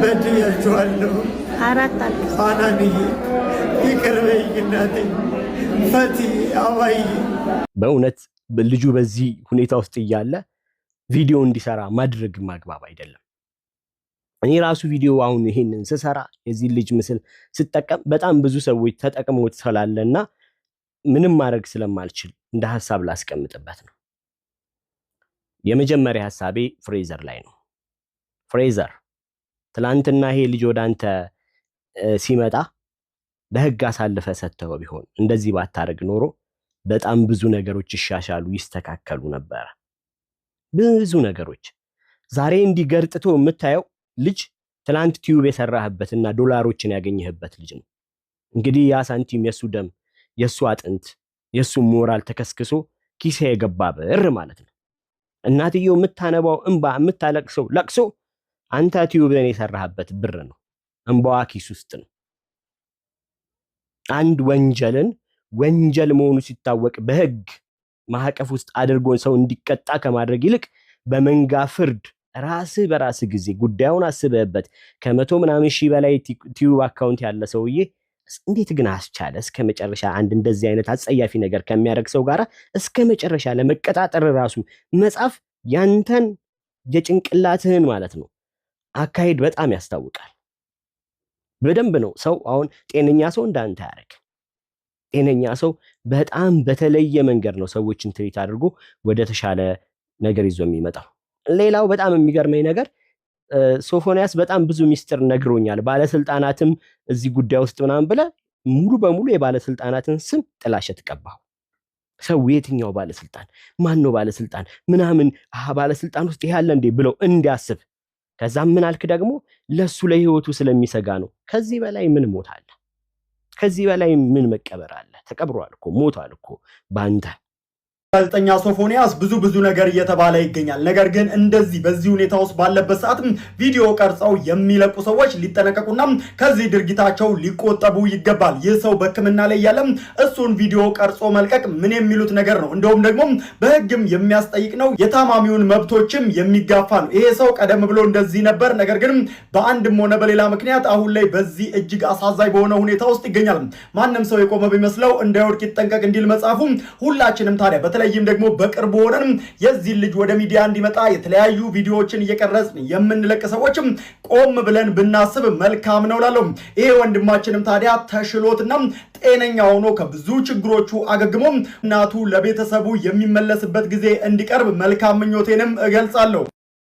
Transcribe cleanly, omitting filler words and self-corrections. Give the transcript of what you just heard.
በድያቸዋለሁ። አራት አለ ፋናንዬ ይቅር በይኝ እናቴ ፈቲ አባይ። በእውነት ልጁ በዚህ ሁኔታ ውስጥ እያለ ቪዲዮ እንዲሰራ ማድረግ ማግባብ አይደለም። እኔ ራሱ ቪዲዮ አሁን ይሄንን ስሰራ የዚህ ልጅ ምስል ስጠቀም በጣም ብዙ ሰዎች ተጠቅመውት ስላለና ምንም ማድረግ ስለማልችል እንደ ሐሳብ ላስቀምጥበት ነው። የመጀመሪያ ሐሳቤ ፍሬዘር ላይ ነው። ፍሬዘር ትላንትና ይሄ ልጅ ወዳንተ ሲመጣ ለህግ አሳልፈ ሰጥተው ቢሆን እንደዚህ ባታረግ ኖሮ በጣም ብዙ ነገሮች ይሻሻሉ ይስተካከሉ ነበር። ብዙ ነገሮች ዛሬ እንዲገርጥቶ የምታየው ልጅ ትላንት ቲዩብ የሰራህበትና ዶላሮችን ያገኘህበት ልጅ ነው። እንግዲህ ያ ሳንቲም የሱ ደም የሱ አጥንት የሱ ሞራል ተከስክሶ ኪሴ የገባ ብር ማለት ነው። እናትየው የምታነባው እንባ የምታለቅሰው ለቅሶ አንተ ቲዩብን የሰራህበት ብር ነው። እንባዋ ኪስ ውስጥ ነው። አንድ ወንጀል መሆኑ ሲታወቅ በህግ ማዕቀፍ ውስጥ አድርጎ ሰው እንዲቀጣ ከማድረግ ይልቅ በመንጋ ፍርድ ራስህ በራስህ ጊዜ ጉዳዩን አስበህበት ከመቶ ምናምን ሺህ በላይ ቲዩብ አካውንት ያለ ሰውዬ እንዴት ግን አስቻለ እስከ መጨረሻ አንድ እንደዚህ አይነት አጸያፊ ነገር ከሚያደርግ ሰው ጋር እስከ መጨረሻ ለመቀጣጠር ራሱ መጻፍ ያንተን የጭንቅላትህን ማለት ነው አካሄድ በጣም ያስታውቃል። በደንብ ነው ሰው አሁን ጤነኛ ሰው እንዳንተ ያደርግ። ጤነኛ ሰው በጣም በተለየ መንገድ ነው ሰዎችን ትሪት አድርጎ ወደ ተሻለ ነገር ይዞ የሚመጣው። ሌላው በጣም የሚገርመኝ ነገር ሶፎንያስ በጣም ብዙ ሚስጥር ነግሮኛል፣ ባለስልጣናትም እዚህ ጉዳይ ውስጥ ምናምን ብለ ሙሉ በሙሉ የባለስልጣናትን ስም ጥላሸት ቀባው። ሰው የትኛው ባለስልጣን ማን ነው ባለስልጣን ምናምን ባለስልጣን ውስጥ ያለ እንዴ ብለው እንዲያስብ ከዛም ምን አልክ ደግሞ ለሱ ለህይወቱ ስለሚሰጋ ነው። ከዚህ በላይ ምን ሞት አለ? ከዚህ በላይ ምን መቀበር አለ? ተቀብሯል እኮ ሞቷል እኮ ባንተ። ጋዜጠኛ ሶፎንያስ ብዙ ነገር እየተባለ ይገኛል። ነገር ግን እንደዚህ በዚህ ሁኔታ ውስጥ ባለበት ሰዓትም ቪዲዮ ቀርጸው የሚለቁ ሰዎች ሊጠነቀቁና ከዚህ ድርጊታቸው ሊቆጠቡ ይገባል። ይህ ሰው በሕክምና ላይ ያለም እሱን ቪዲዮ ቀርጾ መልቀቅ ምን የሚሉት ነገር ነው? እንደውም ደግሞ በህግም የሚያስጠይቅ ነው። የታማሚውን መብቶችም የሚጋፋ ነው። ይሄ ሰው ቀደም ብሎ እንደዚህ ነበር። ነገር ግን በአንድም ሆነ በሌላ ምክንያት አሁን ላይ በዚህ እጅግ አሳዛኝ በሆነ ሁኔታ ውስጥ ይገኛል። ማንም ሰው የቆመ ቢመስለው እንዳይወድቅ ይጠንቀቅ እንዲል መጽሐፉ ሁላችንም ታዲያ በተለይም ደግሞ በቅርብ ሆነን የዚህ ልጅ ወደ ሚዲያ እንዲመጣ የተለያዩ ቪዲዮዎችን እየቀረጽን የምንለቅ ሰዎችም ቆም ብለን ብናስብ መልካም ነው ላለው። ይሄ ወንድማችንም ታዲያ ተሽሎትና ጤነኛ ሆኖ ከብዙ ችግሮቹ አገግሞ እናቱ ለቤተሰቡ የሚመለስበት ጊዜ እንዲቀርብ መልካም ምኞቴንም እገልጻለሁ።